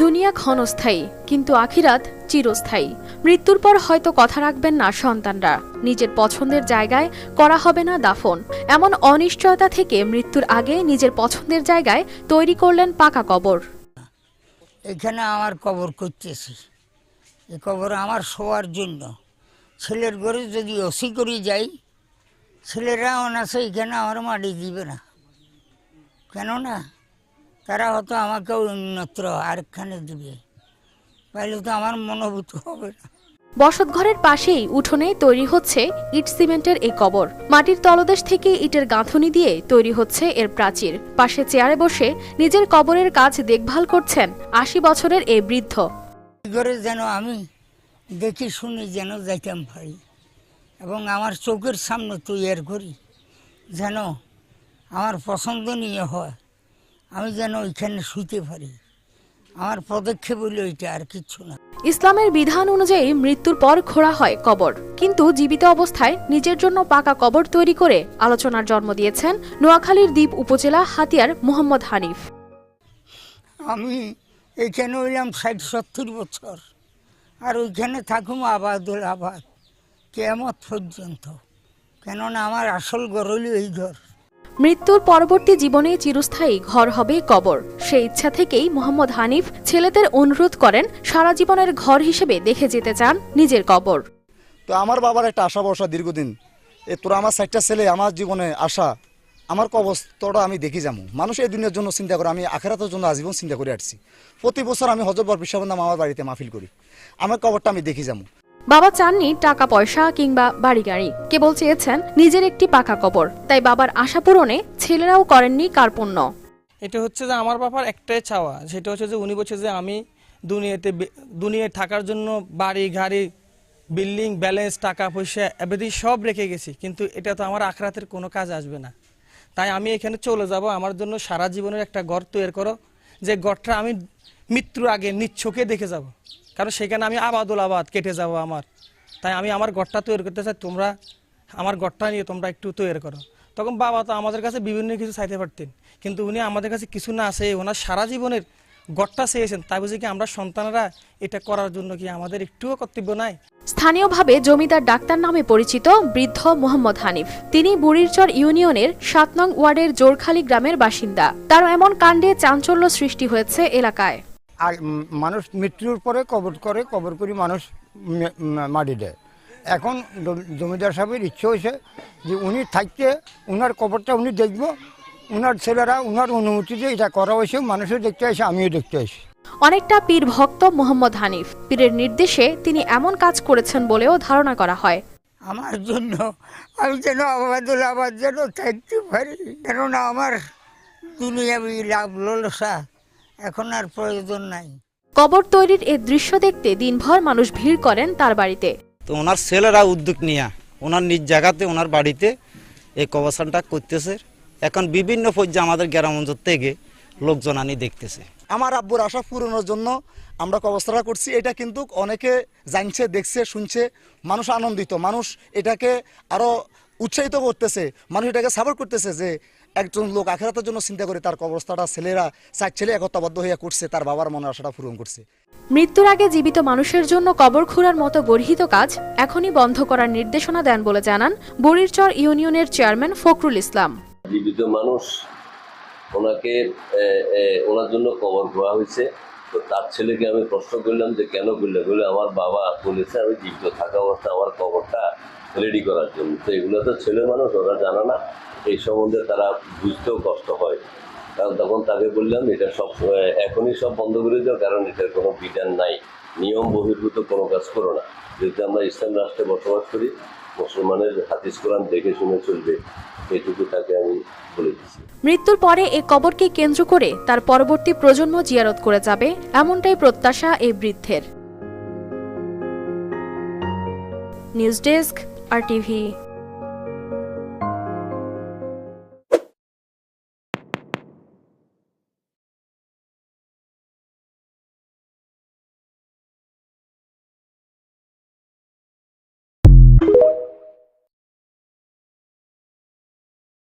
দুনিয়া ক্ষণস্থায়ী, কিন্তু আখিরাত চিরস্থায়ী। মৃত্যুর পর হয়তো কথা রাখবেন না সন্তানরা, নিজের পছন্দের জায়গায় করা হবে না দাফন। এমন অনিশ্চয়তা থেকে মৃত্যুর আগে নিজের পছন্দের জায়গায় তৈরি করলেন পাকা কবর। এখানে আমার কবর করতেছি, এই কবর আমার শোয়ার জন্য। ছেলের ঘরে যদি ওসি করে যাই, ছেলেরা অনাসে এখানে আমার মাটি দিবে না, কেননা তারা হয়তো আমাকে অন্যত্র আরেকখানে দিবে, তাহলে তো আমার মনোভূত হবে না। বসতঘরের পাশেই উঠোনে তৈরি হচ্ছে ইট সিমেন্টের এই কবর। মাটির তলদেশ থেকে ইটের গাঁথুনি দিয়ে তৈরি হচ্ছে এর প্রাচীর। পাশে চেয়ারে বসে নিজের কবরের কাজ দেখভাল করছেন ৮০ বছরের এই বৃদ্ধ। ঘরে যেন আমি দেখি শুনি যেন যাইতাম পারি, এবং আমার চোখের সামনে তৈরি করি যেন আমার পছন্দনীয় হয়, আমি যেন ওইখানে শুইতে পারি। আমার পদক্ষেপ হইল এটা, আর কিচ্ছু না। ইসলামের বিধান অনুযায়ী মৃত্যুর পর খোঁড়া হয় কবর, কিন্তু জীবিত অবস্থায় নিজের জন্য পাকা কবর তৈরি করে আলোচনার জন্ম দিয়েছেন নোয়াখালীর দ্বীপ উপজেলা হাতিয়ার মোহাম্মদ হানিফ। আমি এখানে হইলাম ৬০-৭০ বছর, আর ওইখানে থাকুম আবাদুল আবাদ কিয়ামত পর্যন্ত, কেননা আমার আসল ঘর হইল এই ঘর। মৃত্যুর পরবর্তী জীবনে চিরস্থায়ী ঘর হবে কবর। সেই ইচ্ছা থেকেই মোহাম্মদ হানিফ ছেলেদের অনুরোধ করেন সারা জীবনের ঘর হিসেবে দেখে যেতে চান নিজের কবর। তো আমার বাবার একটা আশা ভরসা দীর্ঘদিন, তোরা আমার ৬০টা ছেলে, আমার জীবনে আশা, আমার কবরটা আমি দেখি যাবো। মানুষ এই দুনিয়ার জন্য চিন্তা করে, আমি আখেরাতের জন্য আজীবন চিন্তা করে আসছি। প্রতি বছর আমি হযরত বরপির সাহেবের নাম আমার বাড়িতে মাহফিল করি, আমার কবরটা আমি দেখি যাবো। বাবা চাননি টাকা পয়সা কিংবা বাড়ি গাড়ি, কেবল চেয়েছেন নিজের একটি পাকা কবর। তাই বাবার আশা পূরণে ছেলেরাও করেননি কার্পণ্য। এটা হচ্ছে যে আমার বাবার একটাই চাওয়া, সেটা হচ্ছে যে উনি বলছে যে আমি দুনিয়ায় থাকার জন্য বাড়ি গাড়ি বিল্ডিং ব্যালেন্স টাকা পয়সা এভরিথিং সব রেখে গেছি, কিন্তু এটা তো আমার আখরাতের কোনো কাজ আসবে না। তাই আমি এখানে চলে যাব, আমার জন্য সারা জীবনের একটা ঘর তৈরি করো, যে ঘরটা আমি মৃত্যুর আগে নিজ চোখে দেখে যাব, কারণ সেখানে আমি আবাদুল আবাদ কেটে যাব আমার। তাই আমি আমার ঘরটা তৈরি করতে চাই, তোমরা আমার ঘরটা নিয়ে তোমরা একটু তৈরি করো। তখন বাবা তো আমাদের কাছে বিভিন্ন কিছু চাইতে পারতেন, কিন্তু উনি আমাদের কাছে কিছু না আছে, ওনার সারা জীবনের ঘরটা চেয়েছেন। তাই বুঝি কি আমরা সন্তানরা এটা করার জন্য কি আমাদের একটুও কর্তব্য নাই? স্থানীয়ভাবে জমিদার ডাক্তার নামে পরিচিত বৃদ্ধ মোহাম্মদ হানিফ, তিনি বুড়িরচর ইউনিয়নের ৭ নং ওয়ার্ডের জোরখালী গ্রামের বাসিন্দা। তার এমন কাণ্ডে চাঞ্চল্য সৃষ্টি হয়েছে এলাকায়। মানুষ মৃত্যুর পরে কবর করে মানুষ মাটি দেয়। এখন জমিদার সাহেবের ইচ্ছে হয়েছে যে উনি থাকতে উনার কবরটা উনি দেখবো, উনার ছেলেরা উনার অনুমতিতে এটা করা হয়েছে। মানুষও দেখতে আসে, আমিও দেখতে আসি। অনেকটা পীর ভক্ত মোহাম্মদ হানিফ, পীরের নির্দেশে তিনি এমন কাজ করেছেন বলেও ধারণা করা হয়। আমার জন্য আমি যেন আবাদুল আবাদ যেন থাকতে পারি, কেননা আমার দুনিয়াবি লাভ লালসা এখন আর প্রয়োজন নাই। কবর তৈরির এই দৃশ্য দেখতে দিনভর মানুষ ভিড় করেন তার বাড়িতে। তো ওনার ছেলেরা উদ্যোগ নিয়ে ওনার নিজ জায়গাতে ওনার বাড়িতে এই কবরস্থানটা করতেছে। এখন বিভিন্ন পর্যায়ে আমাদের গ্রাম অঞ্চল থেকে লোকজন আনি দেখতেছে। আমার আব্বুর আশা পূরণের জন্য আমরা কবরস্থানটা করছি। এটা কিন্তু অনেকে জানছে, দেখছে, শুনছে, মানুষ আনন্দিত, মানুষ এটাকে আরো উৎসাহিত করতেছে, মানুষ এটাকে সাপোর্ট করতেছে যে একজন লোক আখিরাতের জন্য চিন্তা করে তার কবরস্থানটা ছেলেরা ৪ ছেলে একতাবদ্ধ হইয়া করছে, তার বাবার মনের আশাটা পূরণ করছে। মৃত্যুর আগে জীবিত মানুষের জন্য কবর খুঁড়ার মতো গর্হিত কাজ এখনই বন্ধ করার নির্দেশনা দেন বলে জানান বুড়িরচর ইউনিয়নের চেয়ারম্যান ফখরুল ইসলাম। জীবিত মানুষ ওনার জন্য কবর খোয়া হয়েছে, তো তার ছেলেকে আমি প্রশ্ন করলাম যে কেন করলে, বলে আমার বাবা বলেছে আমি জীবিত থাকা অবস্থায় আমার কবরটা রেডি করার জন্য। তো এগুলো তো ছেলে মানুষ, ওরা জানা না, এই সম্বন্ধে তারা বুঝতেও কষ্ট হয়। কারণ তখন তাকে বললাম এটা সব এখনই সব বন্ধ করে দাও, কারণ এটার কোনো বিধান নাই, নিয়ম বহির্ভূত কোনো কাজ করো না। যেহেতু আমরা ইসলাম রাষ্ট্রে বসবাস করি, মুসলমানের হাদিস কোরআন দেখে শুনে চলবে, এটুকু তাকে আমি বলে দিচ্ছি। মৃত্যুর পরে এই কবরকে কেন্দ্র করে তার পরবর্তী প্রজন্ম জিয়ারত করে যাবে, এমনটাই প্রত্যাশা এই বৃদ্ধের। News desk, RTV।